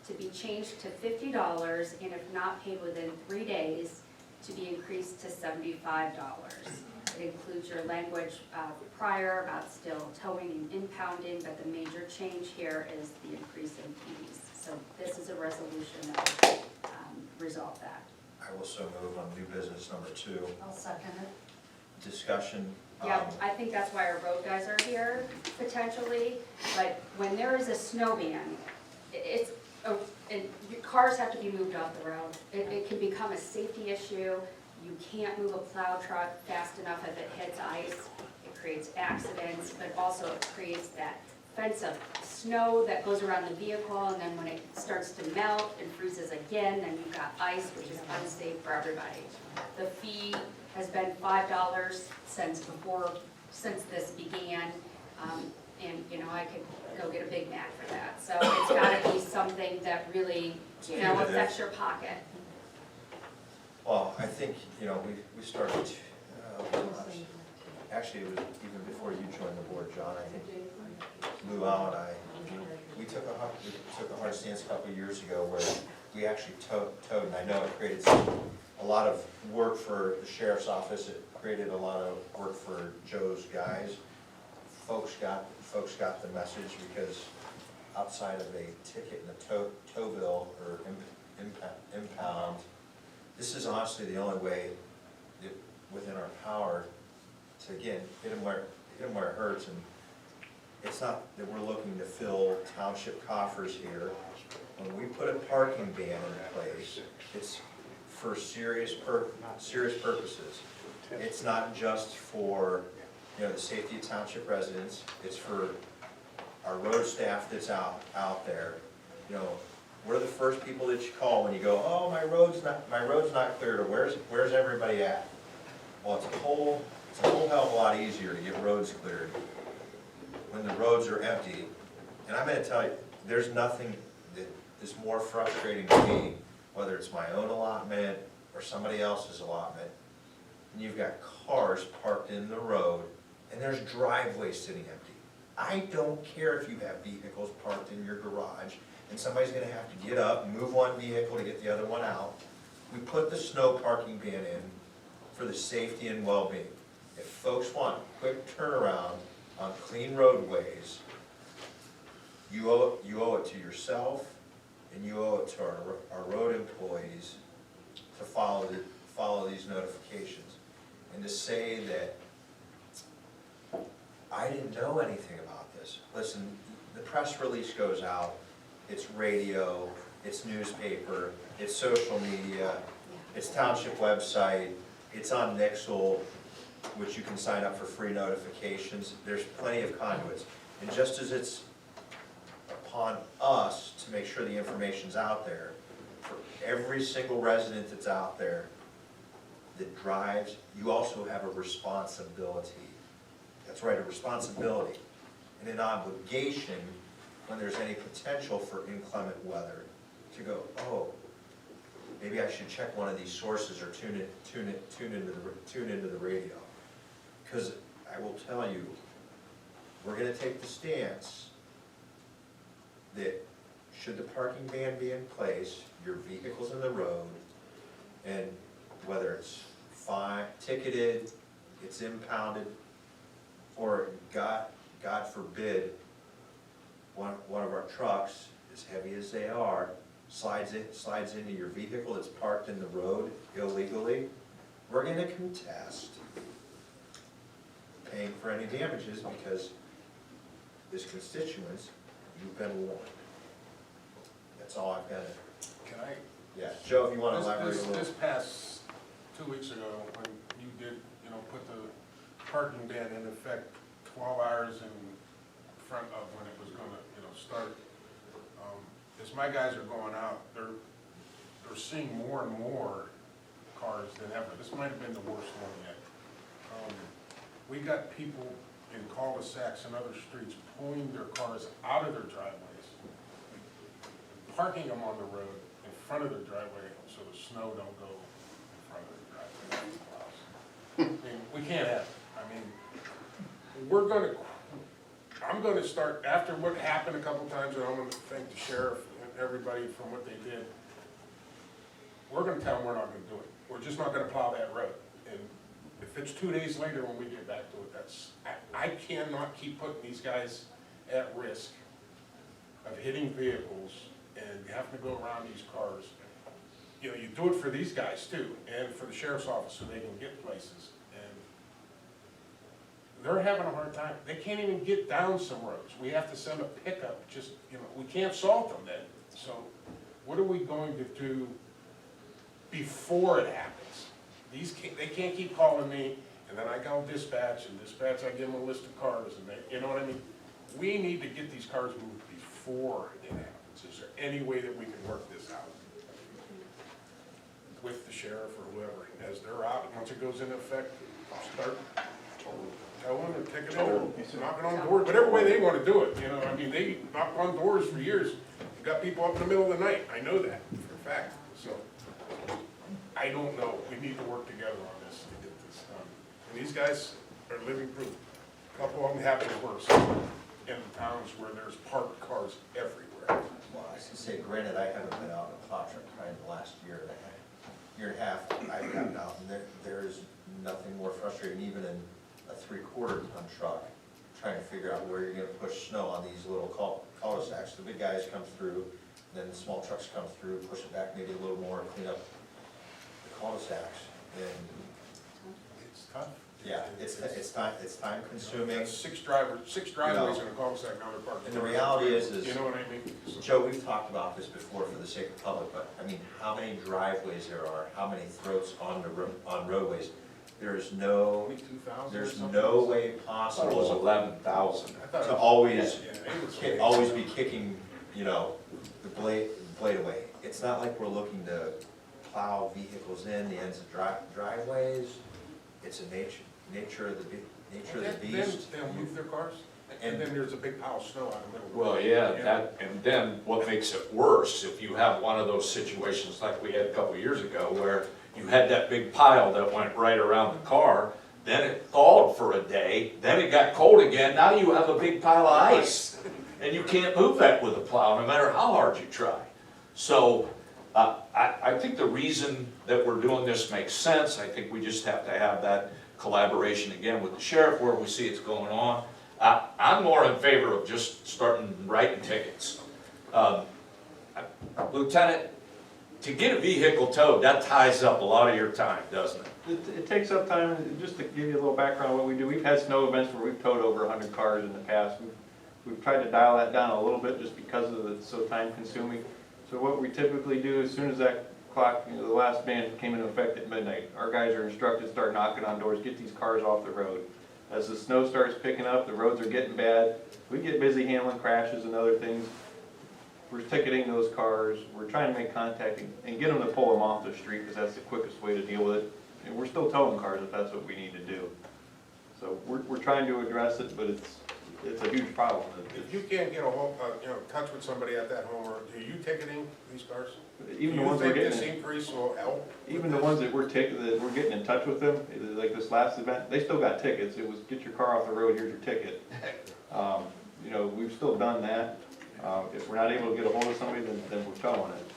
to be changed to $50, and if not paid within 3 days, to be increased to $75. It includes your language prior about still towing and impounding, but the major change here is the increase in fees. So this is a resolution that will resolve that. I will so move on new business number 2. I'll second it. Discussion. Yeah, I think that's why our road guys are here, potentially, but when there is a snow ban, and cars have to be moved off the road. It can become a safety issue. you can't move a plow truck fast enough if it hits ice. It creates accidents, but also it creates that fence of snow that goes around the vehicle, and then when it starts to melt and freezes again, then you've got ice, which is unsafe for everybody. The fee has been $5 since this began, and, you know, I could go get a Big Mac for that. So it's gotta be something that really, you know, affects your pocket. Well, I think, you know, we started, actually, it was even before you joined the board, John, I think Lou Al and I, we took a hard stance a couple of years ago where we actually towed, and I know it created a lot of work for the sheriff's office, it created a lot of work for Joe's guys. Folks got the message, because outside of a ticket and a tow bill or impound, this is honestly the only way that within our power to, again, hit them where it hurts. And it's not that we're looking to fill township coffers here. When we put a parking ban in place, it's for serious purposes. It's not just for, you know, the safety of township residents, it's for our road staff that's out there. You know, we're the first people that you call when you go, oh, my road's not cleared, or where's everybody at? Well, it's a whole hell of a lot easier to get roads cleared when the roads are empty. And I'm gonna tell you, there's nothing that is more frustrating to me, whether it's my own allotment or somebody else's allotment, and you've got cars parked in the road, and there's driveways sitting empty. I don't care if you have vehicles parked in your garage, and somebody's gonna have to get up and move one vehicle to get the other one out. We put the snow parking ban in for the safety and well-being. If folks want quick turnaround on clean roadways, you owe it to yourself, and you owe it to our road employees to follow these notifications. And to say that I didn't know anything about this. Listen, the press release goes out, it's radio, it's newspaper, it's social media, it's township website, it's on Nixle, which you can sign up for free notifications. There's plenty of conduits. And just as it's upon us to make sure the information's out there, for every single resident that's out there that drives, you also have a responsibility. That's right, a responsibility and an obligation when there's any potential for inclement weather to go, oh, maybe I should check one of these sources or tune into the radio. Because I will tell you, we're gonna take the stance that should the parking ban be in place, your vehicle's in the road, and whether it's fine, ticketed, it's impounded, or God forbid, one of our trucks, as heavy as they are, slides into your vehicle that's parked in the road illegally, we're gonna contest paying for any damages, because as constituents, you've been warned. That's all I've got. Can I? Yeah, Joe, if you want to elaborate a little. This past 2 weeks ago, when you did, you know, put the parking ban in effect 12 hours in front of when it was gonna, you know, start, as my guys are going out, they're seeing more and more cars than ever. This might have been the worst one yet. We got people in cul-de-sacs and other streets pulling their cars out of their driveways, parking them on the road in front of their driveway so the snow don't go in front of their driveway. I mean, we can't have it. I mean, I'm gonna start, after what happened a couple times, and I'm gonna thank the sheriff and everybody from what they did, we're gonna tell them we're not gonna do it. We're just not gonna plow that road. And if it's 2 days later when we get back to it, I cannot keep putting these guys at risk of hitting vehicles and having to go around these cars. You know, you do it for these guys too, and for the sheriff's office so they can get places. And they're having a hard time. They can't even get down some roads. We have to send a pickup, just, you know, we can't salt them then. So what are we going to do before it happens? they can't keep calling me, and then I call dispatch, and dispatch, I give them a list of cars, and they, you know what I mean? We need to get these cars moved before it happens. Is there any way that we can work this out? With the sheriff or whoever, as they're out, once it goes into effect, start towing and ticketing, or knocking on doors, whatever way they wanna do it, you know, I mean, they knock on doors for years. You got people up in the middle of the night, I know that for a fact, so. I don't know, we need to work together on this to get this done. And these guys are living proof. A couple of them have it worse in towns where there's parked cars everywhere. Well, I should say, granted, I haven't been out in a plow truck probably in the last year and a half, I've gotten out, and there's nothing more frustrating, even in a 3/4 ton truck, trying to figure out where you're gonna push snow on these little cul-de-sacs. The big guys come through, then the small trucks come through, push it back maybe a little more, clean up the cul-de-sacs, and, It's tough. yeah, it's time consuming. That's six driveways in a cul-de-sac, now they're parked. And the reality is You know what I mean? So- Joe, we've talked about this before for the sake of the public, but I mean, how many driveways there are, how many throats on roadways? There's no 22,000 or There's something? no way It was possible 11,000. I thought it to was- always, Yeah, it was always be kicking, you know, the blade away. It's not like we're looking to plow vehicles in the ends of driveways. It's a nature of the beast. They'll move their cars, and And- then there's a big pile of snow out in the middle. Well, yeah, that, and then what makes it worse, if you have one of those situations like we had a couple of years ago, where you had that big pile that went right around the car, then it thawed for a day, then it got cold again, now you have a big pile of ice. And you can't move that with a plow, no matter how hard you try. So, I think the reason that we're doing this makes sense. I think we just have to have that collaboration again with the sheriff where we see it's going on. I'm more in favor of just starting writing tickets. Lieutenant, to get a vehicle towed, that ties up a lot of your time, doesn't it? It takes up time, and just to give you a little background on what we do, we've had snow events where we've towed over 100 cars in the past. We've tried to dial that down a little bit just because of it's so time consuming. So what we typically do, as soon as that clock, the last ban came into effect at midnight, our guys are instructed to start knocking on doors, get these cars off the road. As the snow starts picking up, the roads are getting bad, we get busy handling crashes and other things. We're ticketing those cars, we're trying to make contact and get them to pull them off the street, because that's the quickest way to deal with it. And we're still towing cars if that's what we need to do. So we're trying to address it, but it's a huge problem. If you can't get a hold, touch with somebody at that home, or do you ticketing these cars? Even the ones we're Do you think this getting, increase will help? even the ones that we're getting in touch with them, like this last event, they still got tickets. It was, get your car off the road, here's your ticket. We've still done that. If we're not able to get a hold of somebody, then we're towing it.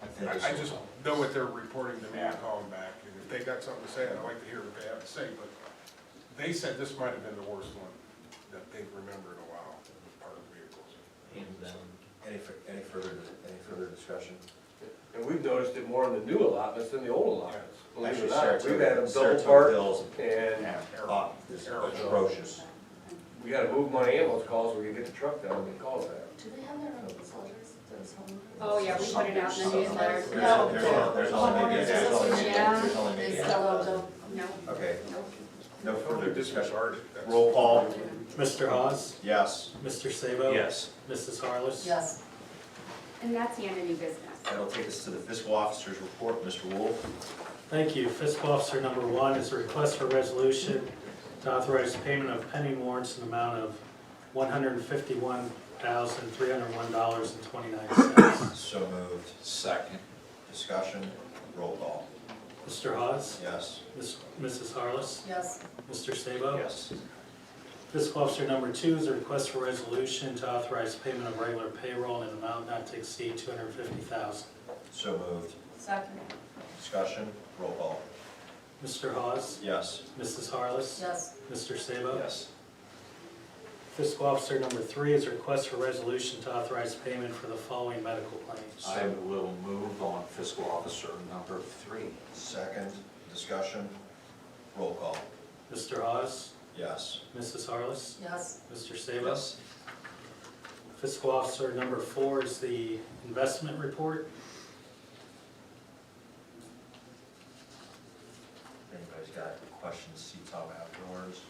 I just know what they're reporting to me and calling back, and if they got something to say, I'd like to hear what they have to say, but they said this might have been the worst one that they've remembered in a while, with parked vehicles. Any further discussion? And we've noticed it more in the new allotments than the old allotments. Believe it or not, Actually, we've had them double Saratoga parked, Hills and is atrocious. we gotta move money ambulance calls where you get the truck down and get calls back. Do they have their own soldiers, those home? Oh, yeah, we put it out in the newsletter. There's only maybe They still don't. No, Okay, no. no further discussion. Disregard it. That's- Roll call, Mr. Hawes? yes. Mr. Sabo? Yes. Mrs. Harless? Yes. And that's the end of new business. That'll take us to the fiscal officer's report, Mr. Wolf. Thank you. Fiscal Officer number 1 is a request for resolution to authorize payment of pending warrants in the amount of $151,301.29. So moved. Second. Discussion, roll call, Mr. Hawes? yes. Mrs. Harless? Yes. Mr. Sabo? Yes. Fiscal Officer number 2 is a request for resolution to authorize payment of regular payroll in an amount not to exceed $250,000. So moved. Second. Discussion, roll call, Mr. Hawes? yes. Mrs. Harless? Yes. Mr. Sabo? Yes. Fiscal Officer number 3 is a request for resolution to authorize payment for the following medical claims. I will move on fiscal officer number 3. Second, discussion, roll call, Mr. Hawes? yes. Mrs. Harless? Yes. Mr. Sabo? Fiscal Officer number 4 is the investment report. questions, see Tom afterwards.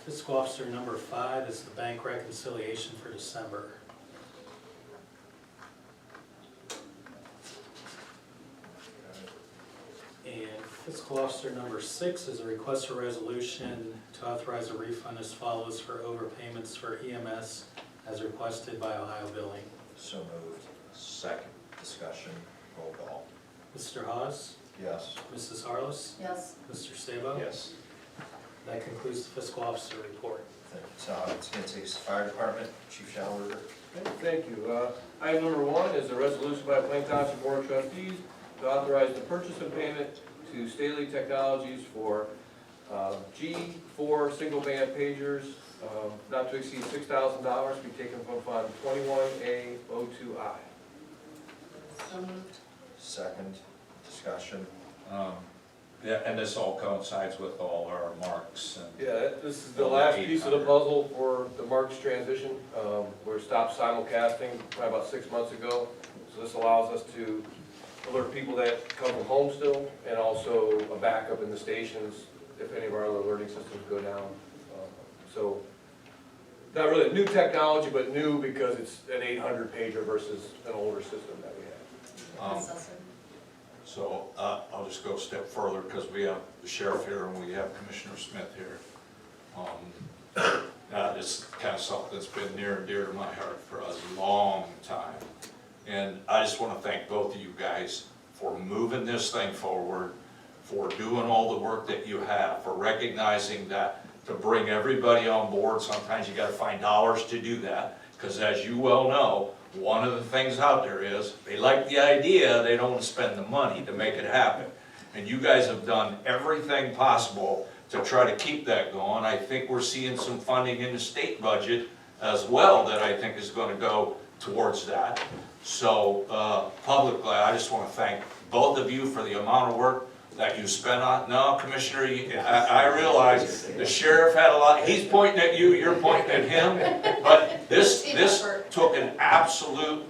Fiscal officer number 5 is the bank reconciliation for December. And fiscal officer number 6 is a request for resolution to authorize a refund as follows for overpayments for EMS as requested by Ohio Billing. So moved. Second. Discussion, roll call. Mr. Hawes? Yes. Mrs. Harless? Yes. Mr. Sabo? Yes. That concludes the fiscal officer report. Thank you, Tom. It's gonna take us to fire department, Chief Shalberger. Okay, thank you. Item number 1 is a resolution by Plain Township Board of Trustees to authorize the purchase and payment to Staley Technologies for G4 single band pagers, not to exceed $6,000, be taken from Fund 21A02I. So moved. Second, discussion. Yeah, and this all coincides with all our marks and. Yeah, this is the last piece of the puzzle for the Marks transition. We stopped simulcasting probably about 6 months ago. So this allows us to alert people that come from home still, and also a backup in the stations if any of our other alerting systems go down. So not really new technology, but new because it's an 800 pager versus an older system that we have. Assessor. So I'll just go a step further because we have the sheriff here and we have Commissioner Smith here. It's kind of something that's been near and dear to my heart for a long time. And I just want to thank both of you guys for moving this thing forward, for doing all the work that you have, for recognizing that to bring everybody on board, sometimes you got to find dollars to do that. Because as you well know, one of the things out there is, they like the idea, they don't want to spend the money to make it happen. And you guys have done everything possible to try to keep that going. I think we're seeing some funding in the state budget as well that I think is going to go towards that. So publicly, I just want to thank both of you for the amount of work that you spent on. No, Commissioner, I realize the sheriff had a lot. He's pointing at you, you're pointing at him. But this took an absolute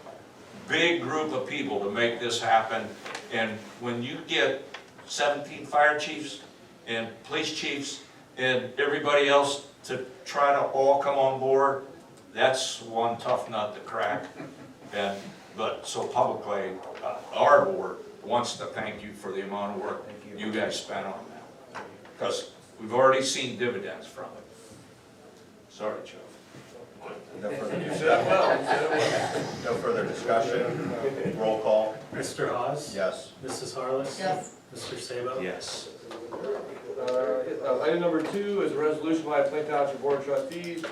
big group of people to make this happen. And when you get 17 fire chiefs and police chiefs and everybody else to try to all come on board, that's one tough nut to crack. But so publicly, our board wants to thank you for the amount of work you guys spent on that. Because we've already seen dividends from it. Sorry, Joe. No further You said it well, you said it well. No further discussion, roll call. Mr. Hawes? Yes. Mrs. Harless? Yes. Mr. Sabo? Yes. Item number 2 is a resolution by the Plain Township Board of Trustees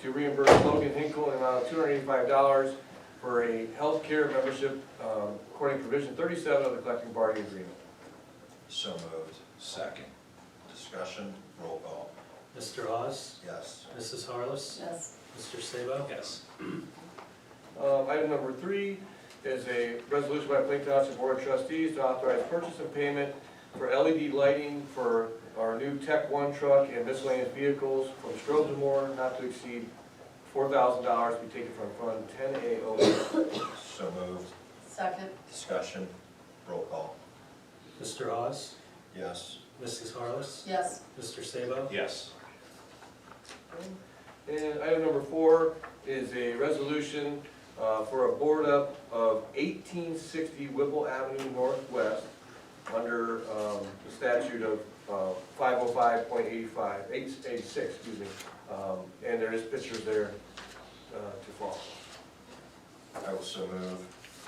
to reimburse Logan Hinkle in amount of $285 for a health care membership according to provision 37 of the collective bargaining agreement. So moved. Second. Discussion, roll call. Mr. Hawes? Yes. Mrs. Harless? Yes. Mr. Sabo? Yes. Item number 3 is a resolution by the Plain Township Board of Trustees to authorize purchase and payment for LED lighting for our new Tech 1 truck and miscellaneous vehicles from Strobes and More, not to exceed $4,000, be taken from Fund 10A08. So moved. Second. Discussion, roll call. Mr. Hawes? Yes. Mrs. Harless? Yes. Mr. Sabo? Yes. And item number 4 is a resolution for a board up of 1860 Whipple Avenue Northwest under the statute of 505.85, 86, excuse me. And there is pictures there to follow. I will so move.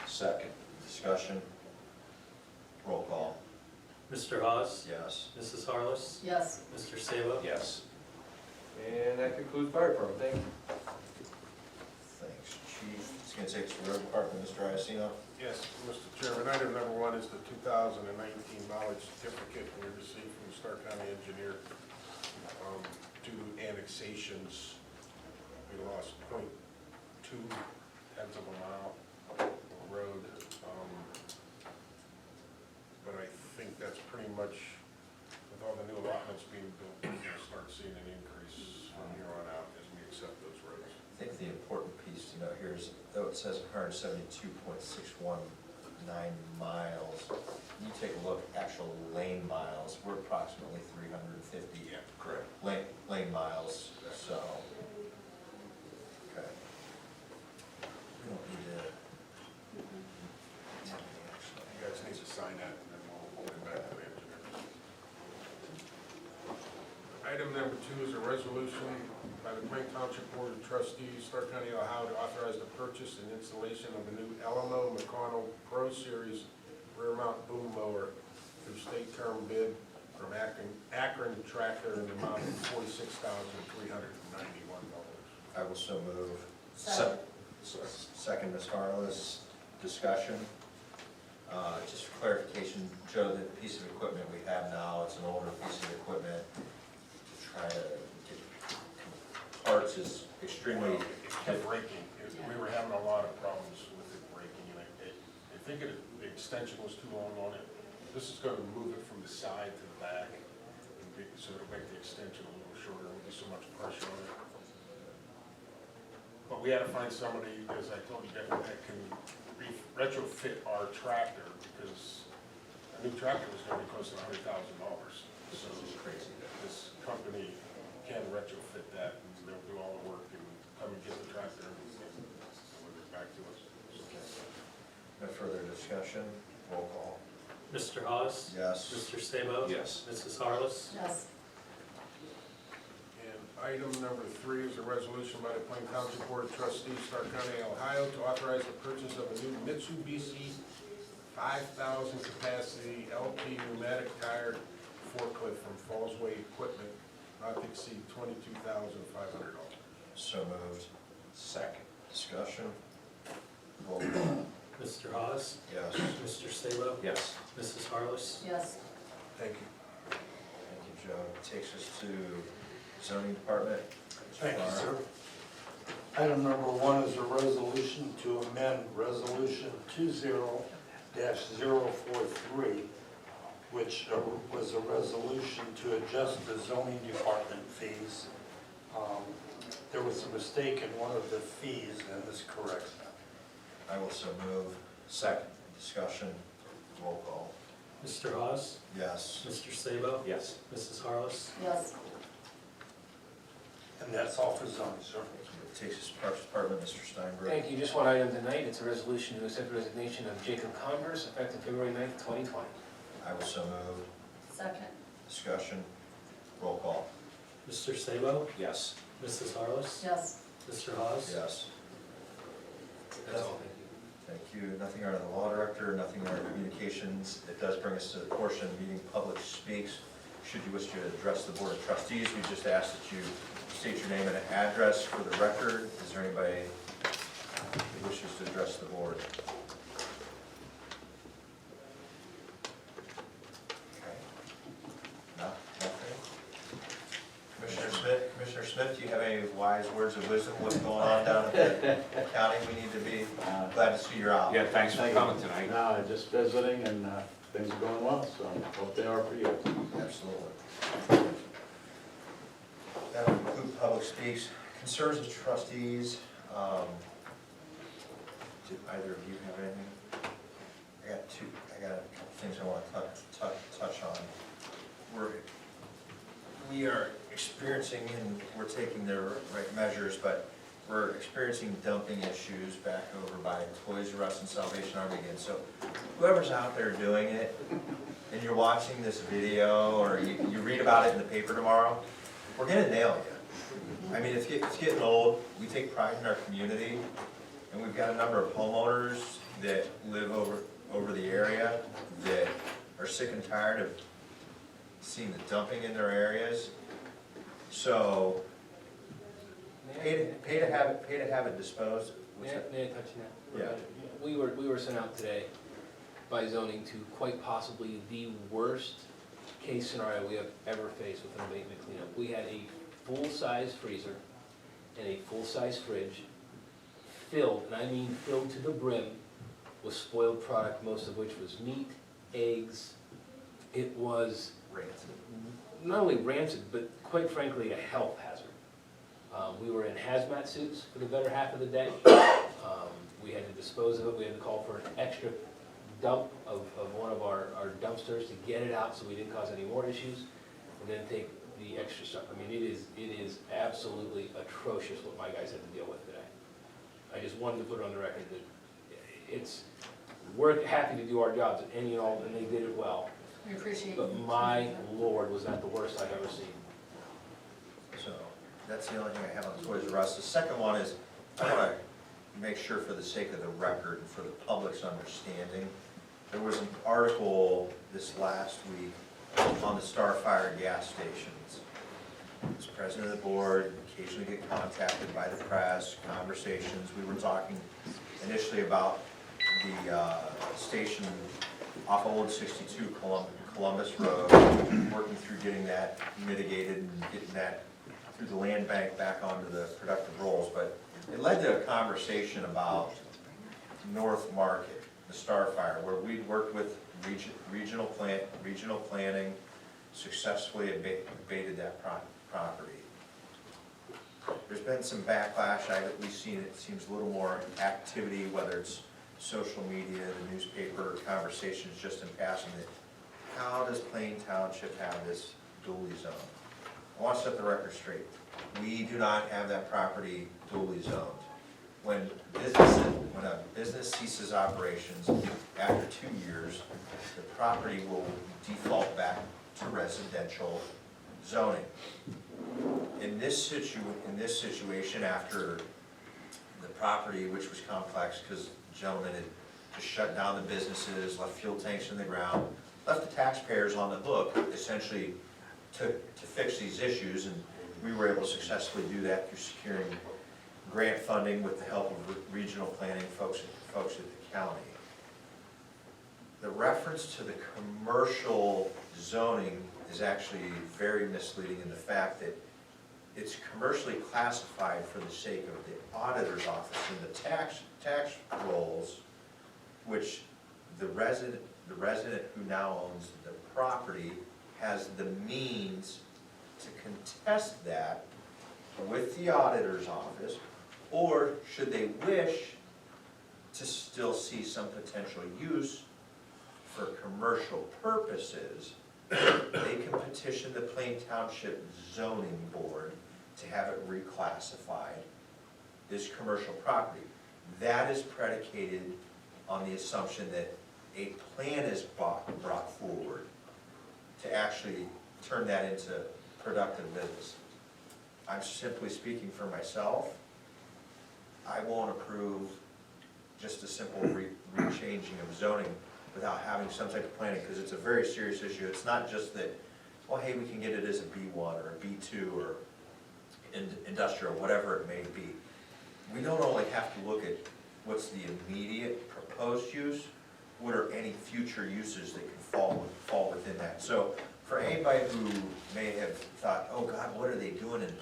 Second. Discussion, roll call. Mr. Hawes? Yes. Mrs. Harless? Yes. Mr. Sabo? Yes. And that concludes fire department. Thank you. Thanks, Chief. It's gonna take us to road department, Mr. Iacino. Yes, Mr. Chairman, item number 1 is the 2019 knowledge certificate we received from the Stark County engineer due to annexations. We lost 0.2 tenths of a mile of road. But I think that's pretty much, with all the new allotments being built, we're gonna start seeing an increase from here on out as we accept those roads. I think the important piece to note here is, though it says 172.61 miles. You take a look, actual lane miles, we're approximately 350. Yeah, correct. Lane miles, so. Okay. We don't need to. You guys need to sign that, and then we'll hold it back to the engineers. Item number 2 is a resolution by the Plain Township Board of Trustees, Stark County, Ohio, to authorize the purchase and installation of a new Alamo McConnell Pro Series rear mount boom mower through state term bid from Akron Tractor in the amount of $46,391. I will so move. Second. Second, Ms. Harless, discussion. Just for clarification, Joe, the piece of equipment we have now, it's an older piece of equipment. To try to get parts is extremely It kept breaking. We were having a lot of problems with it breaking, and I think the extension was too long on it. This is gonna move it from the side to the back, so it'll make the extension a little shorter, and there's so much pressure on it. But we had to find somebody, as I told you, that can retrofit our tractor, because a new tractor was gonna be close to $100,000. So crazy. this company can retrofit that, and they'll do all the work and come and get the tractor and deliver it back to us. No further discussion, roll call. Mr. Hawes? Yes. Mr. Sabo? Yes. Mrs. Harless? Yes. And item number 3 is a resolution by the Plain Township Board of Trustees, Stark County, Ohio, to authorize the purchase of a new Mitsubishi 5,000 capacity LP pneumatic tire forklift from Fallsway Equipment, not to exceed $22,500. So moved. Second. Discussion, roll call. Mr. Hawes? Yes. Mr. Sabo? Yes. Mrs. Harless? Yes. Thank you. Thank you, Joe. Takes us to zoning department. Thank you, sir. Item number 1 is a resolution to amend Resolution 20-043, which was a resolution to adjust the zoning department fees. There was a mistake in one of the fees, and this corrects that. I will so move. Second. Discussion, roll call. Mr. Hawes? Yes. Mr. Sabo? Yes. Mrs. Harless? Yes. And that's all for zoning, sir. Takes us to Parks Department, Mr. Steinberg. Thank you. Just one item tonight. It's a resolution to accept the resignation of Jacob Converse effective February 9th, 2020. I will so move. Second. Discussion, roll call. Mr. Sabo? Yes. Mrs. Harless? Yes. Mr. Hawes? Yes. That's all. Thank you. Nothing under the law director, nothing under communications. It does bring us to the portion of the meeting, public speaks. Should you wish to address the Board of Trustees, we just ask that you state your name and address for the record. Is there anybody who wishes to address the board? Okay. No, nothing. Commissioner Smith, do you have any wise words of wisdom? What's going on down at the county? We need to be glad to see you're out. Yeah, thanks for coming tonight. No, just visiting, and things are going well, so hope they are for you. Absolutely. That would conclude public speaks. Concerns of trustees. Do either of you have anything? I got a couple things I want to touch on. We are experiencing, and we're taking the right measures, but we're experiencing dumping issues back over by Toys R Us and Salvation Army again. So whoever's out there doing it, and you're watching this video, or you read about it in the paper tomorrow, we're gonna nail you. I mean, it's getting old. We take pride in our community, and we've got a number of homeowners that live over the area that are sick and tired of seeing the dumping in their areas. So, pay to have it disposed. May I touch on that? Yeah. We were sent out today by zoning to quite possibly the worst case scenario we have ever faced with an abatement cleanup. We had a full-size freezer and a full-size fridge filled, and I mean filled to the brim, with spoiled product, most of which was meat, eggs. It was not only rancid, but quite frankly, a health hazard. We were in hazmat suits for the better half of the day. We had to dispose of it. We had to call for an extra dump of one of our dumpsters to get it out so we didn't cause any more issues, and then take the extra stuff. I mean, it is absolutely atrocious what my guys had to deal with today. I just wanted to put it on the record that we're happy to do our jobs, and they did it well. We appreciate But you. my lord, was that the worst I've ever seen. So, that's the only thing I have on Toys R Us. The second one is, I want to make sure for the sake of the record and for the public's understanding, there was an article this last week on the Starfire gas stations. As president of the board, occasionally get contacted by the press, conversations. We were talking initially about the station off Old 62 Columbus Road, working through getting that mitigated and getting that through the land bank back onto the productive rolls. But it led to a conversation about North Market, the Starfire, where we'd worked with regional planning, successfully abated that property. There's been some backlash. We've seen it seems a little more activity, whether it's social media, the newspaper, conversations just in passing, that how does Plain Township have this dually zone? I want to set the record straight. We do not have that property dually zoned. When a business ceases operations after 2 years, the property will default back to residential zoning. In this situation, after the property, which was complex because the gentleman had just shut down the businesses, left fuel tanks in the ground, left the taxpayers on the hook, essentially to fix these issues, and we were able to successfully do that through securing grant funding with the help of regional planning folks at the county. The reference to the commercial zoning is actually very misleading in the fact that it's commercially classified for the sake of the auditor's office and the tax rolls, which the resident who now owns the property has the means to contest that with the auditor's office, or should they wish to still see some potential use for commercial purposes, they can petition the Plain Township Zoning Board to have it reclassified as commercial property. That is predicated on the assumption that a plan is brought forward to actually turn that into productive business. I'm simply speaking for myself. I won't approve just a simple re-changing of zoning without having some type of planning, because it's a very serious issue. It's not just that, well, hey, we can get it as a B1 or a B2 or industrial, whatever it may be. We don't only have to look at what's the immediate proposed use, what are any future uses that can fall within that. So for anybody who may have thought, oh God, what are they doing in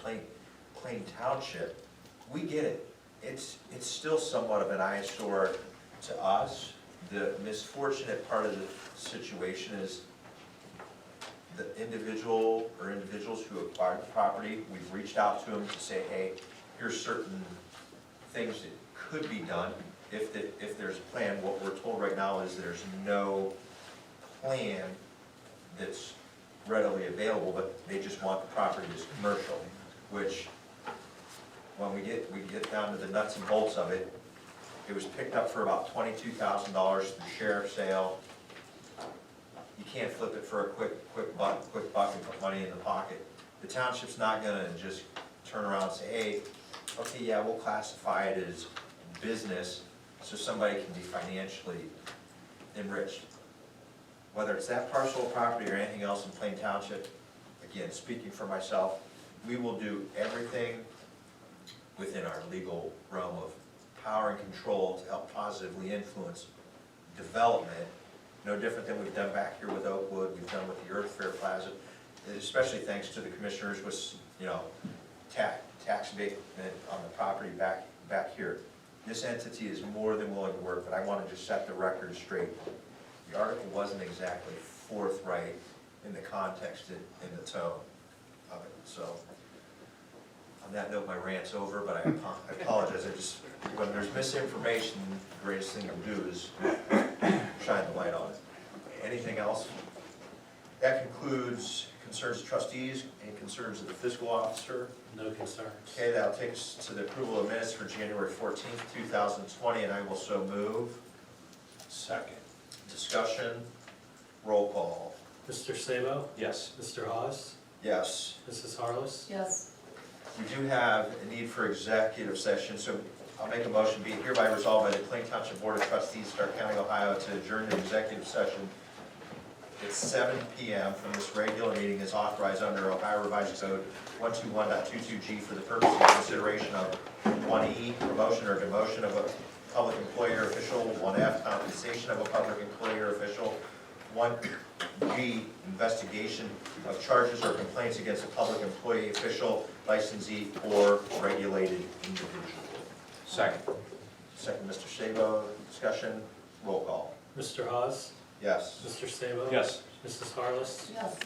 Plain Township? We get it. It's still somewhat of an eyesore to us. The misfortunate part of the situation is the individual or individuals who acquired the property, we've reached out to them to say, hey, here's certain things that could be done if there's a plan. What we're told right now is there's no plan that's readily available, but they just want the property as commercial, which when we get down to the nuts and bolts of it, it was picked up for about $22,000 through sheriff's sale. You can't flip it for a quick buck and put money in the pocket. The township's not gonna just turn around and say, hey, okay, yeah, we'll classify it as business so somebody can be financially enriched. Whether it's that parcel of property or anything else in Plain Township, again, speaking for myself, we will do everything within our legal realm of power and control to help positively influence development, no different than we've done back here with Oakwood, we've done with the Earth Fair Plaza, especially thanks to the commissioners with, tax abatement on the property back here. This entity is more than willing to work, but I want to just set the record straight. The article wasn't exactly forthright in the context and the tone of it. So, on that note, my rant's over, but I apologize. When there's misinformation, the greatest thing to do is shine the light on it. Anything else? That concludes concerns of trustees and concerns of the fiscal officer. No concerns. Okay, that'll take us to the approval of minutes for January 14th, 2020, and I will so move. Second. Discussion, roll call. Mr. Sabo? Yes. Mr. Hawes? Yes. Mrs. Harless? Yes. We do have a need for executive session, so I'll make a motion, be it hereby resolved by the Clayton Township Board of Trustees, Stark County, Ohio, to adjourn the executive session at 7 p.m. from this regular meeting as authorized under Ohio Revised Code 121.22G for the purpose of consideration of 1E, promotion or demotion of a public employee or official, 1F, compensation of a public employee or official, 1G, investigation of charges or complaints against a public employee, official, licensee, or regulated individual. Second. Second, Mr. Sabo, discussion, roll call. Mr. Hawes? Yes. Mr. Sabo? Yes. Mrs. Harless? Yes.